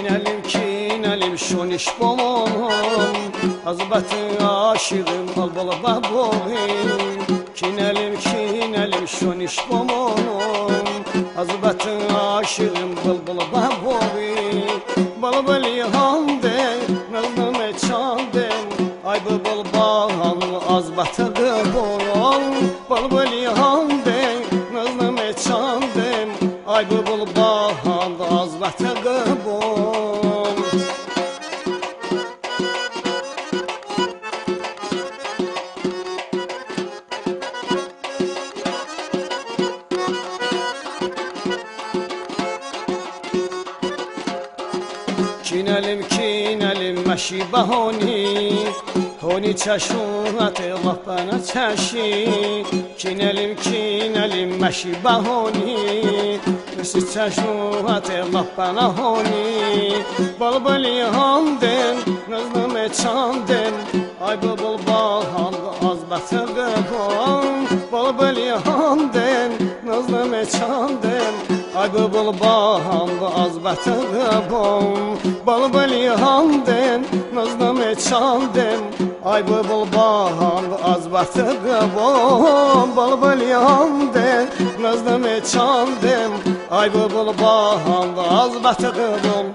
Kinelim şoniş bomon Azbatı aşığım al bala baboyim Kinelim şoniş bomon Azbatı aşığım bal bala baboyim Bal bali hamde nazlım çandem Ay bu bal bahan azbatı gıbon Bal bali hamde nazlım çandem Ay bu bal bahan azbatı gıbon Kinelim meşi bahoni Honi çeşunat Allah bana çeşi Kinelim meşi bahoni Meşi çeşunat Allah bana honi Bal bali hamden nazlım çandem Ay bu bal bahan azbatı gıbon Bal bali hamden nazlım çandem Ay bu bal bahan azbatı gıbon Bal bali hamden nazlım çandem Ay bu bal bahan azbatı gıbon Bal bali hamden nazlım çandem Ay bu bal bahan azbatı gıbon